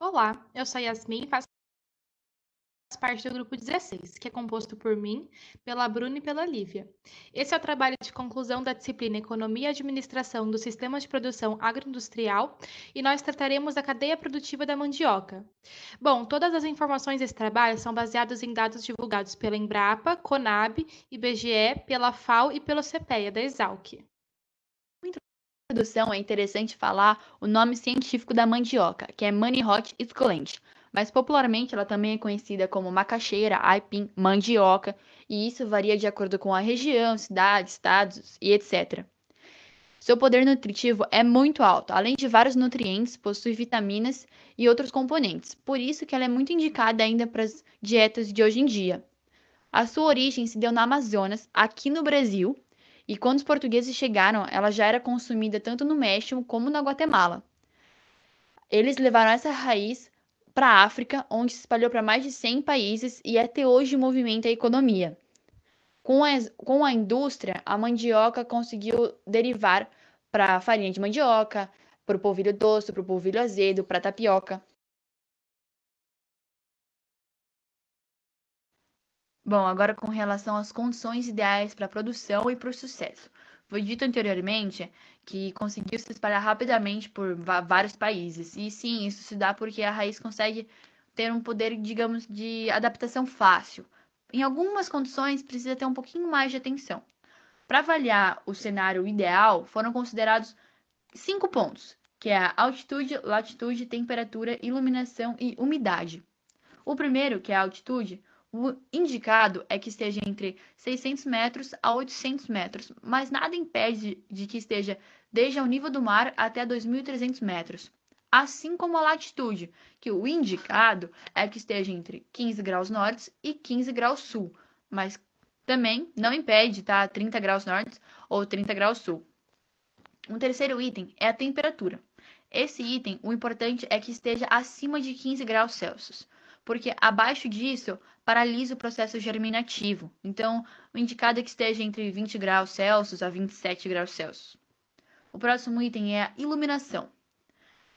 Olá, eu sou a Yasmin e faço parte do grupo 16, que é composto por mim, pela Bruna e pela Lívia. Esse é o trabalho de conclusão da disciplina Economia e Administração do Sistema de Produção Agroindustrial e nós trataremos da cadeia produtiva da mandioca. Bom, todas as informações desse trabalho são baseadas em dados divulgados pela Embrapa, Conab, IBGE, pela FAO e pelo CPEA, da Exalc. Introdução é interessante falar o nome científico da mandioca, que é Manihot esculente, mas popularmente ela também é conhecida como macaxeira, aipim, mandioca, e isso varia de acordo com a região, cidade, estados e etc. Seu poder nutritivo é muito alto, além de vários nutrientes, possui vitaminas e outros componentes, por isso que ela é muito indicada ainda para as dietas de hoje em dia. A sua origem se deu no Amazonas, aqui no Brasil, e quando os portugueses chegaram, ela já era consumida tanto no México como na Guatemala. Eles levaram essa raiz para a África, onde se espalhou para mais de 100 países e até hoje movimenta a economia. Com a indústria, a mandioca conseguiu derivar para a farinha de mandioca, para o polvilho doce, para o polvilho azedo, para a tapioca. Bom, agora com relação às condições ideais para a produção e para o sucesso. Foi dito anteriormente que conseguiu se espalhar rapidamente por vários países. E sim, isso se dá porque a raiz consegue ter um poder, digamos, de adaptação fácil. Em algumas condições, precisa ter um pouquinho mais de atenção. Para avaliar o cenário ideal, foram considerados 5 pontos, que é a altitude, latitude, temperatura, iluminação e umidade. O primeiro, que é a altitude, o indicado é que esteja entre 600 metros a 800 metros, mas nada impede de que esteja desde o nível do mar até 2.300 metros. Assim como a latitude, que o indicado é que esteja entre 15 graus norte e 15 graus sul, mas também não impede, tá? 30 graus norte ou 30 graus sul. Um terceiro item é a temperatura. Esse item, o importante é que esteja acima de 15 graus Celsius, porque abaixo disso paralisa o processo germinativo. Então, o indicado é que esteja entre 20 graus Celsius a 27 graus Celsius. O próximo item é a iluminação.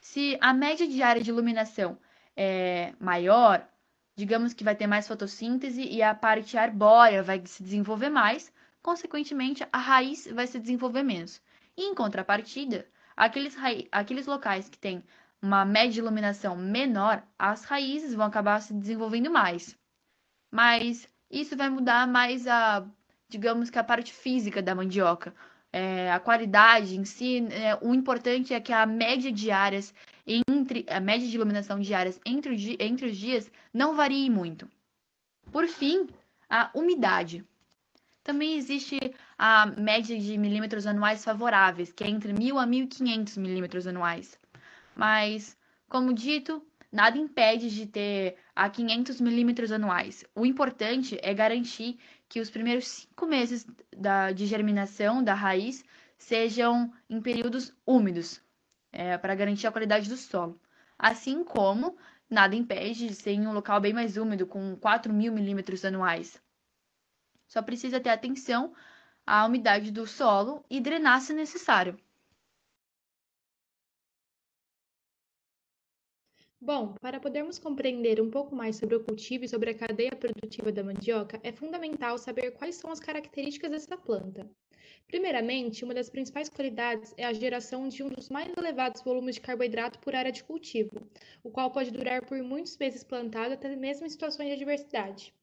Se a média diária de iluminação é maior, digamos que vai ter mais fotossíntese e a parte arbórea vai se desenvolver mais, consequentemente, a raiz vai se desenvolver menos. E, em contrapartida, aqueles locais que têm uma média de iluminação menor, as raízes vão acabar se desenvolvendo mais. Mas isso vai mudar mais digamos que a parte física da mandioca. A qualidade em si, o importante é que a média a média de iluminação diárias entre os dias não varie muito. Por fim, a umidade. Também existe a média de milímetros anuais favoráveis, que é entre 1.000 a 1.500 milímetros anuais. Mas, como dito, nada impede de ter a 500 milímetros anuais. O importante é garantir que os primeiros 5 meses de germinação da raiz sejam em períodos úmidos, para garantir a qualidade do solo. Assim como nada impede de ser em um local bem mais úmido, com 4.000 milímetros anuais. Só precisa ter atenção à umidade do solo e drenar se necessário. Bom, para podermos compreender um pouco mais sobre o cultivo e sobre a cadeia produtiva da mandioca, é fundamental saber quais são as características dessa planta. Primeiramente, uma das principais qualidades é a geração de um dos mais elevados volumes de carboidrato por área de cultivo, o qual pode durar por muitos meses plantado até mesmo em situações de adversidade.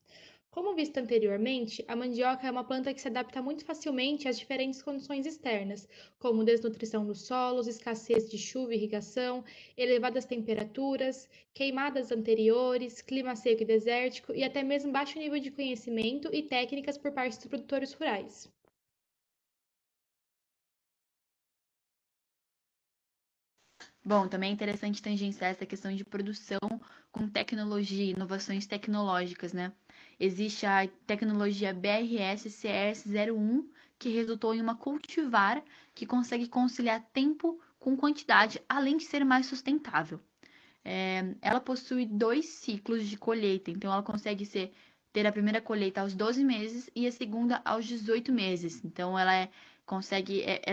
Como visto anteriormente, a mandioca é uma planta que se adapta muito facilmente às diferentes condições externas, como desnutrição dos solos, escassez de chuva e irrigação, elevadas temperaturas, queimadas anteriores, clima seco e desértico e até mesmo baixo nível de conhecimento e técnicas por parte dos produtores rurais. Bom, também é interessante tangenciar essa questão de produção com tecnologia, inovações tecnológicas, né? Existe a tecnologia BRS-CS01, que resultou em uma cultivar que consegue conciliar tempo com quantidade, além de ser mais sustentável. Ela possui 2 ciclos de colheita, então ela consegue ter a primeira colheita aos 12 meses e a segunda aos 18 meses. Então ela é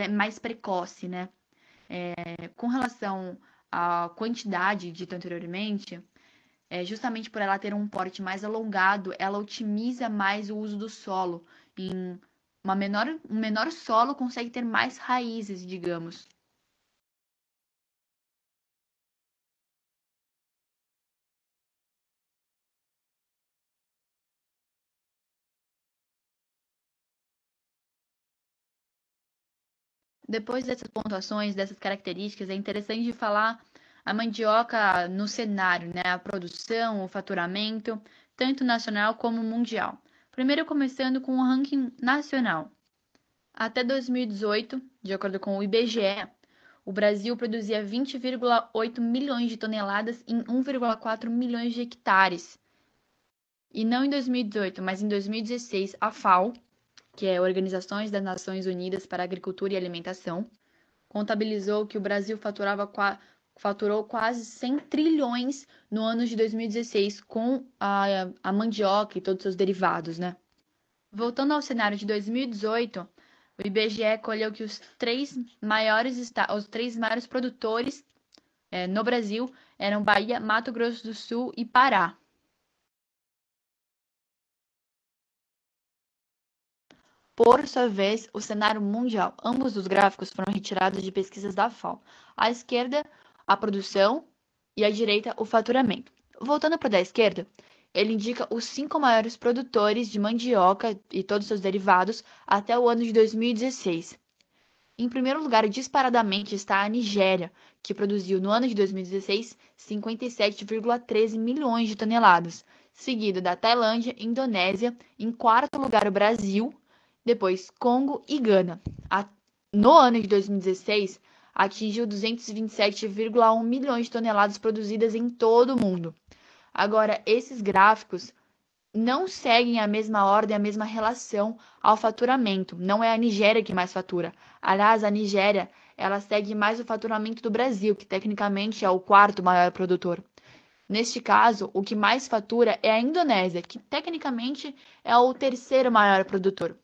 mais precoce, né? Com relação a quantidade dita anteriormente, justamente por ela ter um porte mais alongado, ela otimiza mais o uso do solo. Em um menor solo consegue ter mais raízes, digamos. Depois dessas pontuações, dessas características, é interessante falar a mandioca no cenário, né? A produção, o faturamento, tanto nacional como mundial. Primeiro, começando com o ranking nacional. Até 2018, de acordo com o IBGE, o Brasil produzia 20,8 milhões de toneladas em 1,4 milhões de hectares. E não em 2018, mas em 2016, a FAO, que é Organizações das Nações Unidas para a Agricultura e Alimentação, contabilizou que o Brasil faturou quase 100 trilhões no ano de 2016 com a mandioca e todos os seus derivados, né? Voltando ao cenário de 2018, o IBGE colheu que os três maiores produtores no Brasil eram Bahia, Mato Grosso do Sul e Pará. Por sua vez, o cenário mundial. Ambos os gráficos foram retirados de pesquisas da FAO. À esquerda, a produção e à direita, o faturamento. Voltando para o da esquerda, ele indica os 5 maiores produtores de mandioca e todos seus derivados até o ano de 2016. Em primeiro lugar, disparadamente, está a Nigéria, que produziu no ano de 2016 57,13 milhões de toneladas, seguido da Tailândia e Indonésia, em quarto lugar o Brasil, depois Congo e Gana. No ano de 2016, atingiu 227,1 milhões de toneladas produzidas em todo o mundo. Agora, esses gráficos não seguem a mesma ordem, a mesma relação ao faturamento. Não é a Nigéria que mais fatura. Aliás, a Nigéria, ela segue mais o faturamento do Brasil, que tecnicamente é o quarto maior produtor. Neste caso, o que mais fatura é a Indonésia, que tecnicamente é o terceiro maior produtor.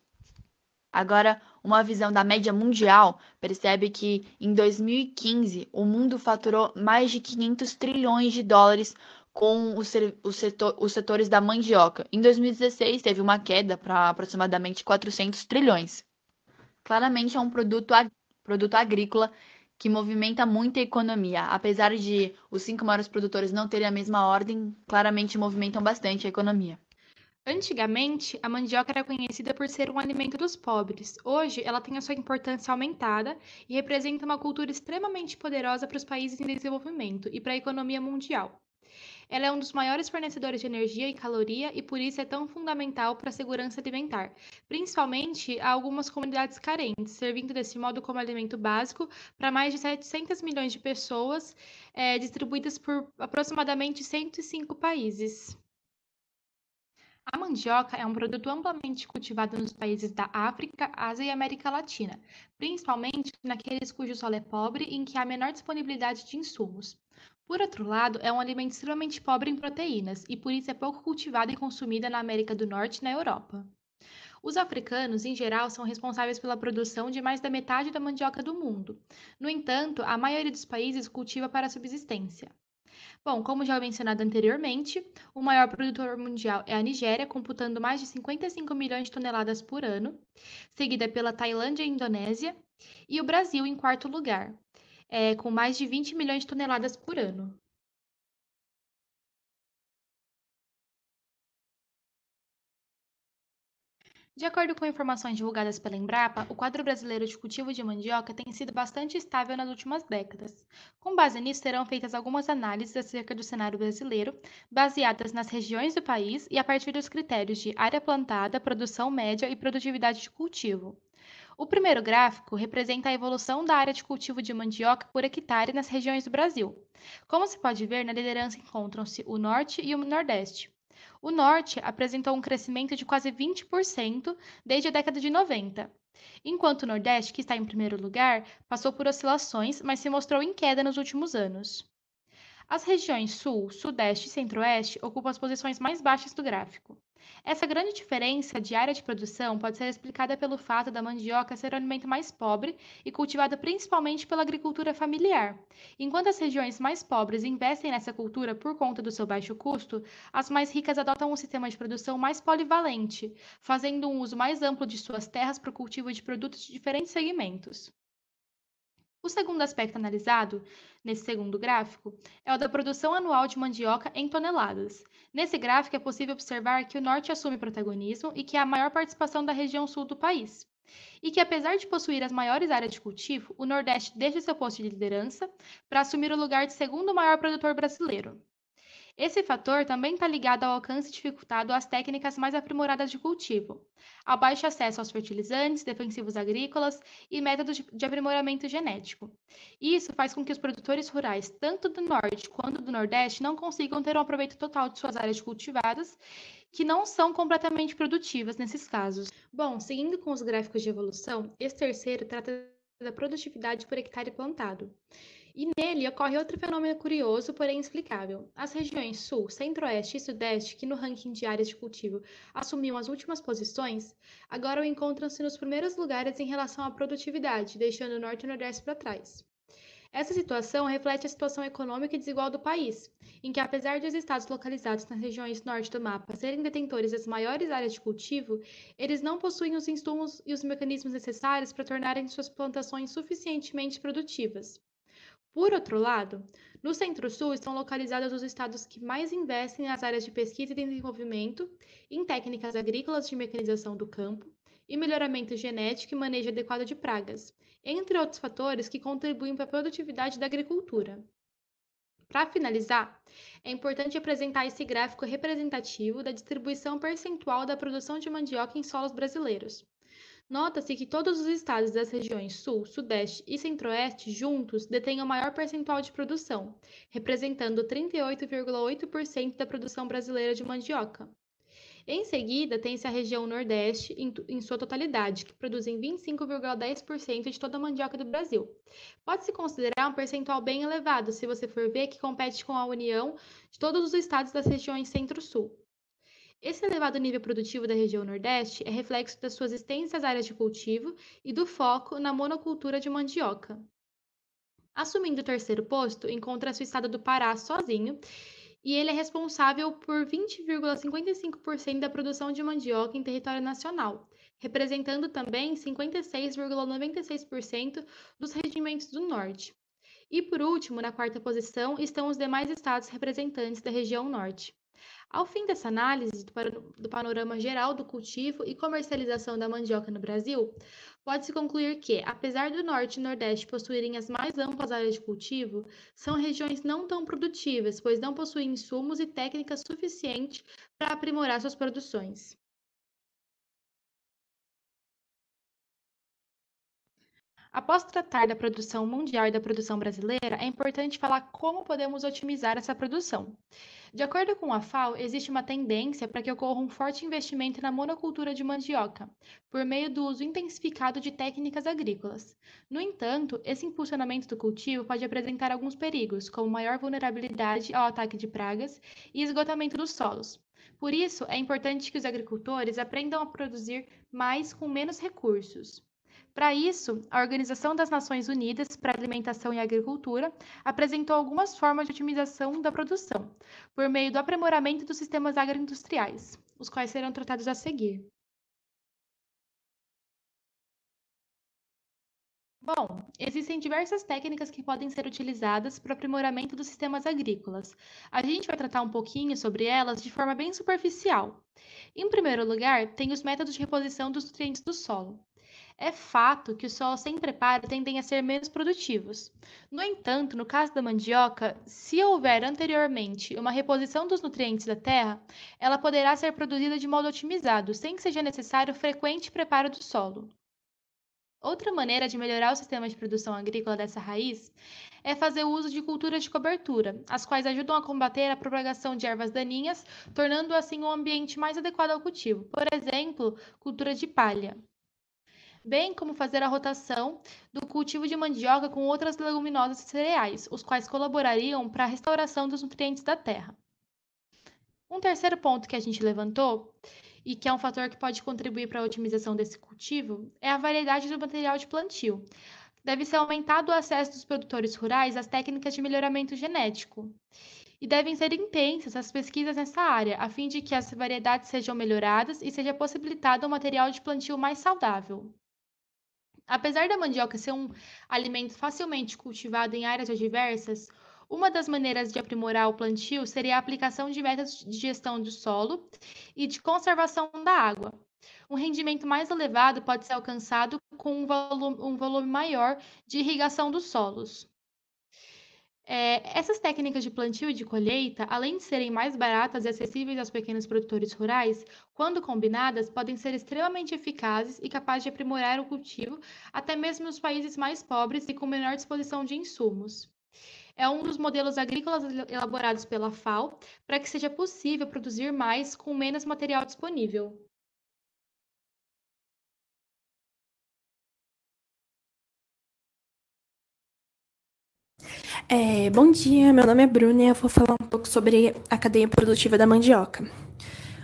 Agora, uma visão da média mundial percebe que em 2015 o mundo faturou mais de 500 trilhões de dólares com os setores da mandioca. Em 2016 teve uma queda para aproximadamente 400 trilhões. Claramente é um produto agrícola que movimenta muito a economia. Apesar de os 5 maiores produtores não terem a mesma ordem, claramente movimentam bastante a economia. Antigamente, a mandioca era conhecida por ser um alimento dos pobres. Hoje, ela tem a sua importância aumentada e representa uma cultura extremamente poderosa para os países em desenvolvimento e para a economia mundial. Ela é um dos maiores fornecedores de energia e caloria e por isso é tão fundamental para a segurança alimentar, principalmente a algumas comunidades carentes, servindo desse modo como alimento básico para mais de 700 milhões de pessoas, distribuídas por aproximadamente 105 países. A mandioca é um produto amplamente cultivado nos países da África, Ásia e América Latina, principalmente naqueles cujo solo é pobre e em que há menor disponibilidade de insumos. Por outro lado, é um alimento extremamente pobre em proteínas e por isso é pouco cultivada e consumida na América do Norte e na Europa. Os africanos, em geral, são responsáveis pela produção de mais da metade da mandioca do mundo. No entanto, a maioria dos países cultiva para a subsistência. Bom, como já mencionado anteriormente, o maior produtor mundial é a Nigéria, computando mais de 55 milhões de toneladas por ano, seguida pela Tailândia e Indonésia, e o Brasil em quarto lugar, com mais de 20 milhões de toneladas por ano. De acordo com informações divulgadas pela Embrapa, o quadro brasileiro de cultivo de mandioca tem sido bastante estável nas últimas décadas. Com base nisso, serão feitas algumas análises acerca do cenário brasileiro, baseadas nas regiões do país e a partir dos critérios de área plantada, produção média e produtividade de cultivo. O primeiro gráfico representa a evolução da área de cultivo de mandioca por hectare nas regiões do Brasil. Como se pode ver, na liderança encontram-se o Norte e o Nordeste. O Norte apresentou um crescimento de quase 20% desde a década de 90, enquanto o Nordeste, que está em primeiro lugar, passou por oscilações, mas se mostrou em queda nos últimos anos. As regiões Sul, Sudeste e Centro-Oeste ocupam as posições mais baixas do gráfico. Essa grande diferença de área de produção pode ser explicada pelo fato da mandioca ser o alimento mais pobre e cultivada principalmente pela agricultura familiar. Enquanto as regiões mais pobres investem nessa cultura por conta do seu baixo custo, as mais ricas adotam um sistema de produção mais polivalente, fazendo um uso mais amplo de suas terras para o cultivo de produtos de diferentes segmentos. O segundo aspecto analisado, nesse segundo gráfico, é o da produção anual de mandioca em toneladas. Nesse gráfico é possível observar que o norte assume protagonismo e que há maior participação da região sul do país. E que, apesar de possuir as maiores áreas de cultivo, o Nordeste deixa seu posto de liderança para assumir o lugar de segundo maior produtor brasileiro. Esse fator também está ligado ao alcance dificultado às técnicas mais aprimoradas de cultivo, ao baixo acesso aos fertilizantes, defensivos agrícolas e métodos de aprimoramento genético. Isso faz com que os produtores rurais, tanto do Norte quanto do Nordeste, não consigam ter um aproveito total de suas áreas cultivadas, que não são completamente produtivas nesses casos. Bom, seguindo com os gráficos de evolução, esse terceiro trata da produtividade por hectare plantado. E nele ocorre outro fenômeno curioso, porém explicável. As regiões Sul, Centro-Oeste e Sudeste, que no ranking de áreas de cultivo assumiam as últimas posições, agora encontram-se nos primeiros lugares em relação à produtividade, deixando o Norte e o Nordeste para trás. Essa situação reflete a situação econômica e desigual do país, em que, apesar de os estados localizados nas regiões norte do mapa serem detentores das maiores áreas de cultivo, eles não possuem os insumos e os mecanismos necessários para tornarem suas plantações suficientemente produtivas. Por outro lado, no Centro-Sul estão localizados os estados que mais investem nas áreas de pesquisa e desenvolvimento, em técnicas agrícolas de mecanização do campo e melhoramento genético e manejo adequado de pragas, entre outros fatores que contribuem para a produtividade da agricultura. Para finalizar, é importante apresentar esse gráfico representativo da distribuição percentual da produção de mandioca em solos brasileiros. Nota-se que todos os estados das regiões Sul, Sudeste e Centro-Oeste juntos detêm o maior percentual de produção, representando 38,8% da produção brasileira de mandioca. Em seguida, tem-se a região Nordeste em sua totalidade, que produzem 25,10% de toda a mandioca do Brasil. Pode-se considerar um percentual bem elevado se você for ver que compete com a união de todos os estados das regiões Centro-Sul. Esse elevado nível produtivo da região Nordeste é reflexo das suas extensas áreas de cultivo e do foco na monocultura de mandioca. Assumindo o terceiro posto, encontra-se o estado do Pará sozinho, e ele é responsável por 20,55% da produção de mandioca em território nacional, representando também 56,96% dos regimentos do Norte. E por último, na quarta posição, estão os demais estados representantes da região Norte. Ao fim dessa análise do panorama geral do cultivo e comercialização da mandioca no Brasil, pode-se concluir que, apesar do Norte e Nordeste possuírem as mais amplas áreas de cultivo, são regiões não tão produtivas, pois não possuem insumos e técnicas suficientes para aprimorar suas produções. Após tratar da produção mundial e da produção brasileira, é importante falar como podemos otimizar essa produção. De acordo com a FAO, existe uma tendência para que ocorra um forte investimento na monocultura de mandioca, por meio do uso intensificado de técnicas agrícolas. No entanto, esse impulsionamento do cultivo pode apresentar alguns perigos, como maior vulnerabilidade ao ataque de pragas e esgotamento dos solos. Por isso, é importante que os agricultores aprendam a produzir mais com menos recursos. Para isso, a Organização das Nações Unidas para a Alimentação e Agricultura apresentou algumas formas de otimização da produção, por meio do aprimoramento dos sistemas agroindustriais, os quais serão tratados a seguir. Bom, existem diversas técnicas que podem ser utilizadas para o aprimoramento dos sistemas agrícolas. A gente vai tratar um pouquinho sobre elas de forma bem superficial. Em primeiro lugar, tem os métodos de reposição dos nutrientes do solo. É fato que os solos sem preparo tendem a ser menos produtivos. No entanto, no caso da mandioca, se houver anteriormente uma reposição dos nutrientes da terra, ela poderá ser produzida de modo otimizado, sem que seja necessário frequente preparo do solo. Outra maneira de melhorar o sistema de produção agrícola dessa raiz é fazer o uso de culturas de cobertura, as quais ajudam a combater a propagação de ervas daninhas, tornando assim um ambiente mais adequado ao cultivo. Por exemplo, cultura de palha. bem como fazer a rotação do cultivo de mandioca com outras leguminosas e cereais, os quais colaborariam para a restauração dos nutrientes da terra. Um terceiro ponto que a gente levantou, e que é um fator que pode contribuir para a otimização desse cultivo, é a variedade do material de plantio. Deve ser aumentado o acesso dos produtores rurais às técnicas de melhoramento genético. E devem ser intensas as pesquisas nessa área, a fim de que as variedades sejam melhoradas e seja possibilitado um material de plantio mais saudável. Apesar da mandioca ser um alimento facilmente cultivado em áreas diversas, uma das maneiras de aprimorar o plantio seria a aplicação de métodos de gestão do solo e de conservação da água. Um rendimento mais elevado pode ser alcançado com um volume maior de irrigação dos solos. Essas técnicas de plantio e de colheita, além de serem mais baratas e acessíveis aos pequenos produtores rurais, quando combinadas, podem ser extremamente eficazes e capazes de aprimorar o cultivo, até mesmo nos países mais pobres e com menor disposição de insumos. É um dos modelos agrícolas elaborados pela FAO para que seja possível produzir mais com menos material disponível. Bom dia, meu nome é Bruna e eu vou falar um pouco sobre a cadeia produtiva da mandioca.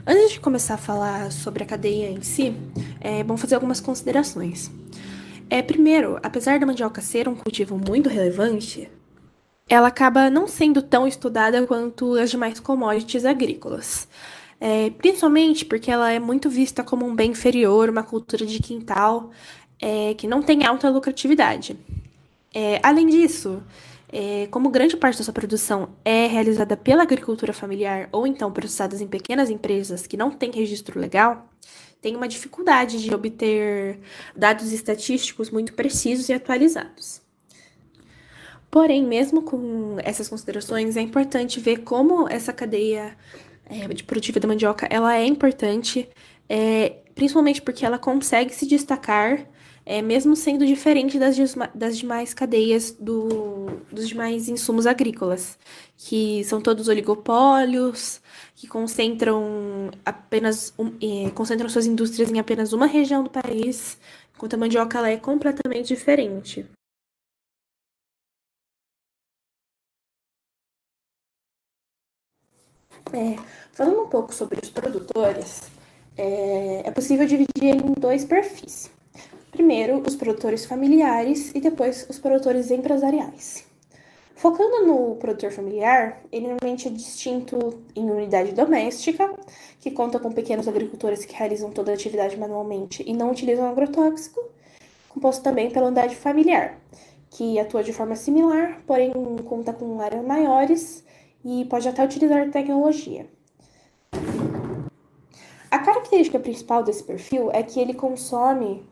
Antes de começar a falar sobre a cadeia em si, é bom fazer algumas considerações. Primeiro, apesar da mandioca ser um cultivo muito relevante, ela acaba não sendo tão estudada quanto as demais commodities agrícolas. Principalmente porque ela é muito vista como um bem inferior, uma cultura de quintal, que não tem alta lucratividade. Além disso, como grande parte da sua produção é realizada pela agricultura familiar ou então processadas em pequenas empresas que não têm registro legal, tem uma dificuldade de obter dados estatísticos muito precisos e atualizados. Porém, mesmo com essas considerações, é importante ver como essa cadeia de produtiva da mandioca ela é importante, principalmente porque ela consegue se destacar mesmo sendo diferente das demais cadeias dos demais insumos agrícolas, que são todos oligopólios, que concentram suas indústrias em apenas uma região do país, enquanto a mandioca ela é completamente diferente. Falando um pouco sobre os produtores, é possível dividir ele em dois perfis. Primeiro, os produtores familiares e depois os produtores empresariais. Focando no produtor familiar, ele normalmente é distinto em unidade doméstica, que conta com pequenos agricultores que realizam toda a atividade manualmente e não utilizam agrotóxico, composto também pela unidade familiar, que atua de forma similar, porém conta com áreas maiores e pode até utilizar tecnologia. A característica principal desse perfil é que ele consome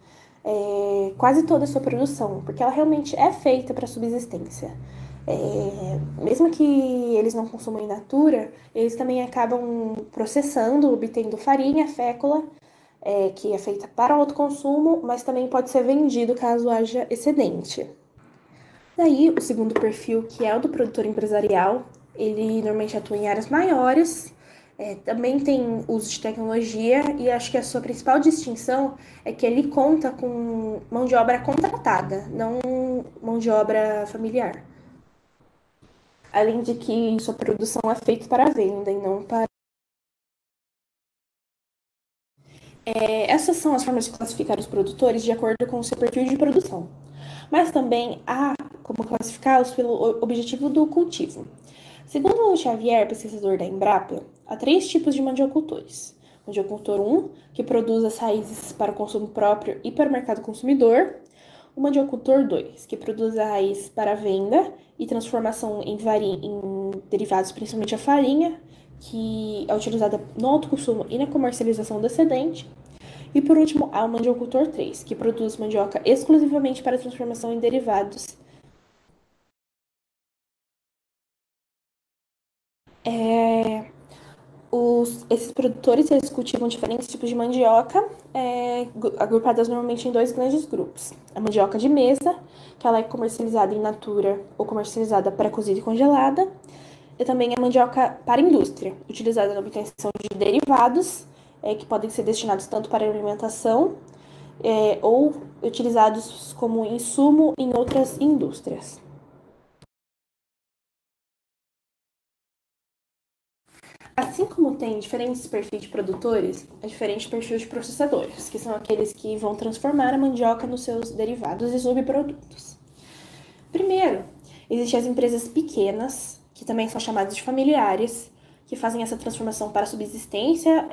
quase toda a sua produção, porque ela realmente é feita para subsistência. Mesmo que eles não consumam in natura, eles também acabam processando, obtendo farinha, fécula, que é feita para autoconsumo, mas também pode ser vendido caso haja excedente. Daí, o segundo perfil, que é o do produtor empresarial, ele normalmente atua em áreas maiores, também tem uso de tecnologia e acho que a sua principal distinção é que ele conta com mão de obra contratada, não mão de obra familiar. Além de que sua produção é feita para venda e não para... Essas são as formas de classificar os produtores de acordo com o seu perfil de produção. Mas também há como classificá-los pelo objetivo do cultivo. Segundo o Xavier, pesquisador da Embrapa, há 3 tipos de mandiocultores. Mandiocultor 1, que produz as raízes para o consumo próprio e para o mercado consumidor. O mandiocultor 2, que produz a raiz para venda e transformação em derivados, principalmente a farinha, que é utilizada no autoconsumo e na comercialização do excedente. E por último, há o mandiocultor 3, que produz mandioca exclusivamente para transformação em derivados. Esses produtores eles cultivam diferentes tipos de mandioca, agrupadas normalmente em 2 grandes grupos. A mandioca de mesa, que ela é comercializada in natura ou comercializada pré-cozida e congelada, e também a mandioca para indústria, utilizada na obtenção de derivados, que podem ser destinados tanto para alimentação ou utilizados como insumo em outras indústrias. Assim como tem diferentes perfis de produtores, há diferentes perfis de processadores, que são aqueles que vão transformar a mandioca nos seus derivados e subprodutos. Primeiro, existem as empresas pequenas, que também são chamadas de familiares, que fazem essa transformação para subsistência,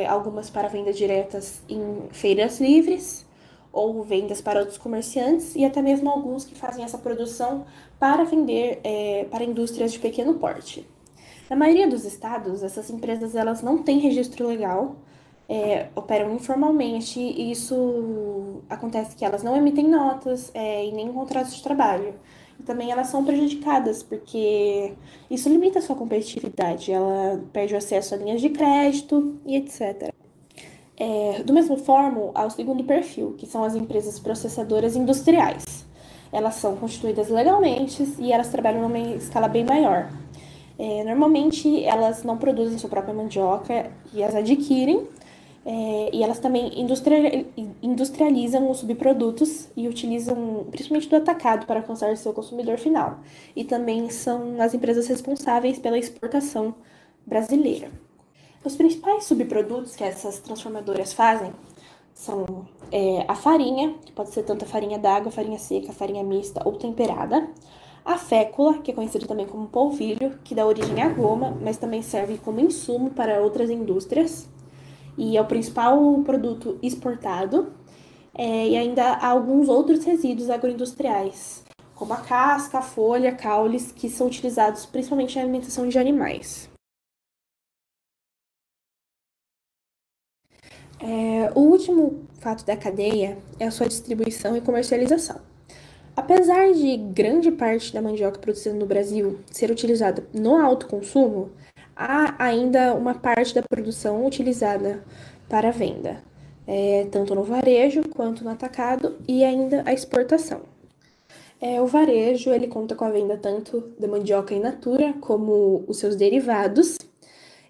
algumas para vendas diretas em feiras livres, ou vendas para outros comerciantes, e até mesmo alguns que fazem essa produção para vender para indústrias de pequeno porte. Na maioria dos estados, essas empresas elas não têm registro legal, operam informalmente, e isso acontece que elas não emitem notas e nem contratos de trabalho. E também elas são prejudicadas, porque isso limita a sua competitividade, ela perde o acesso a linhas de crédito e etc. Do mesmo forma, há o segundo perfil, que são as empresas processadoras industriais. Elas são constituídas legalmente e elas trabalham numa escala bem maior. Normalmente, elas não produzem sua própria mandioca e as adquirem, e elas também industrializam os subprodutos e utilizam principalmente do atacado para alcançar seu consumidor final. E também são as empresas responsáveis pela exportação brasileira. Os principais subprodutos que essas transformadoras fazem são a farinha, que pode ser tanto a farinha d'água, farinha seca, farinha mista ou temperada. A fécula, que é conhecida também como polvilho, que dá origem à goma, mas também serve como insumo para outras indústrias. E é o principal produto exportado. E ainda há alguns outros resíduos agroindustriais, como a casca, a folha, caules, que são utilizados principalmente na alimentação de animais. O último fato da cadeia é a sua distribuição e comercialização. Apesar de grande parte da mandioca produzida no Brasil ser utilizada no autoconsumo, há ainda uma parte da produção utilizada para venda, tanto no varejo quanto no atacado e ainda a exportação. O varejo ele conta com a venda tanto da mandioca in natura como os seus derivados,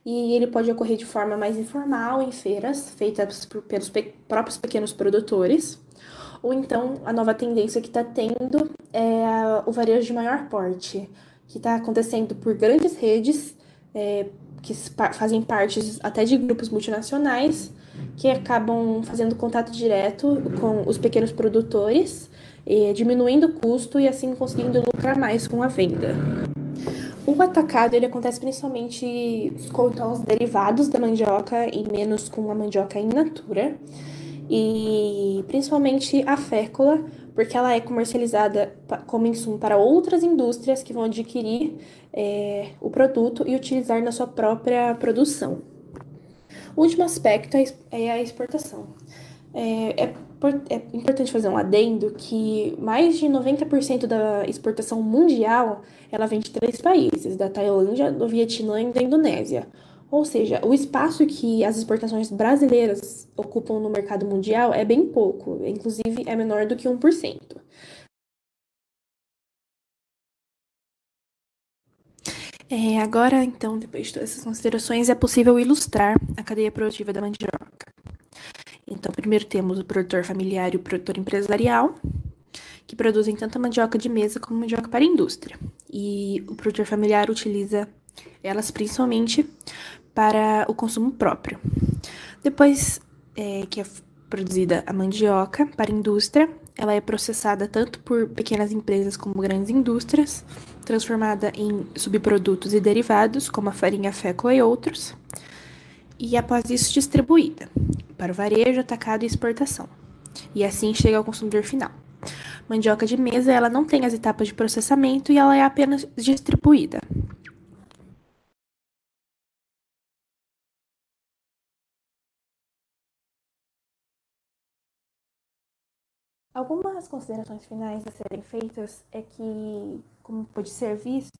e ele pode ocorrer de forma mais informal em feiras feitas pelos próprios pequenos produtores, ou então a nova tendência que está tendo é o varejo de maior porte, que está acontecendo por grandes redes que fazem parte até de grupos multinacionais, que acabam fazendo contato direto com os pequenos produtores, diminuindo o custo e assim conseguindo lucrar mais com a venda. O atacado ele acontece principalmente com os derivados da mandioca e menos com a mandioca in natura. E principalmente a fécula, porque ela é comercializada como insumo para outras indústrias que vão adquirir o produto e utilizar na sua própria produção. O último aspecto é a exportação. É importante fazer um adendo que mais de 90% da exportação mundial ela vem de 3 países, da Tailândia, do Vietnã e da Indonésia. Ou seja, o espaço que as exportações brasileiras ocupam no mercado mundial é bem pouco, inclusive é menor do que 1%. Agora, então, depois de todas essas considerações, é possível ilustrar a cadeia produtiva da mandioca. Então, primeiro temos o produtor familiar e o produtor empresarial, que produzem tanto a mandioca de mesa como a mandioca para a indústria. E o produtor familiar utiliza elas principalmente para o consumo próprio. Depois que é produzida a mandioca para a indústria, ela é processada tanto por pequenas empresas como grandes indústrias, transformada em subprodutos e derivados, como a farinha, a fécula e outros, e após isso distribuída para o varejo, atacado e exportação. E assim chega ao consumidor final. Mandioca de mesa, ela não tem as etapas de processamento e ela é apenas distribuída. Algumas considerações finais a serem feitas é que, como pode ser visto,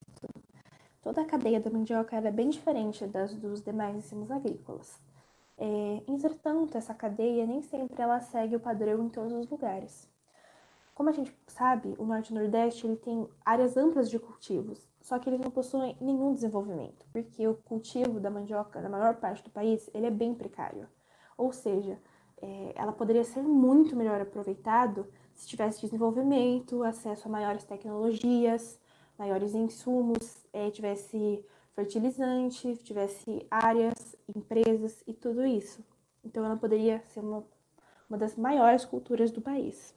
toda a cadeia da mandioca é bem diferente dos demais insumos agrícolas. Entretanto, essa cadeia nem sempre ela segue o padrão em todos os lugares. Como a gente sabe, o Norte e o Nordeste ele tem áreas amplas de cultivos, só que eles não possuem nenhum desenvolvimento, porque o cultivo da mandioca, na maior parte do país, ele é bem precário. Ou seja, ela poderia ser muito melhor aproveitado se tivesse desenvolvimento, acesso a maiores tecnologias, maiores insumos, tivesse fertilizante, tivesse áreas, empresas e tudo isso. Então ela poderia ser uma das maiores culturas do país.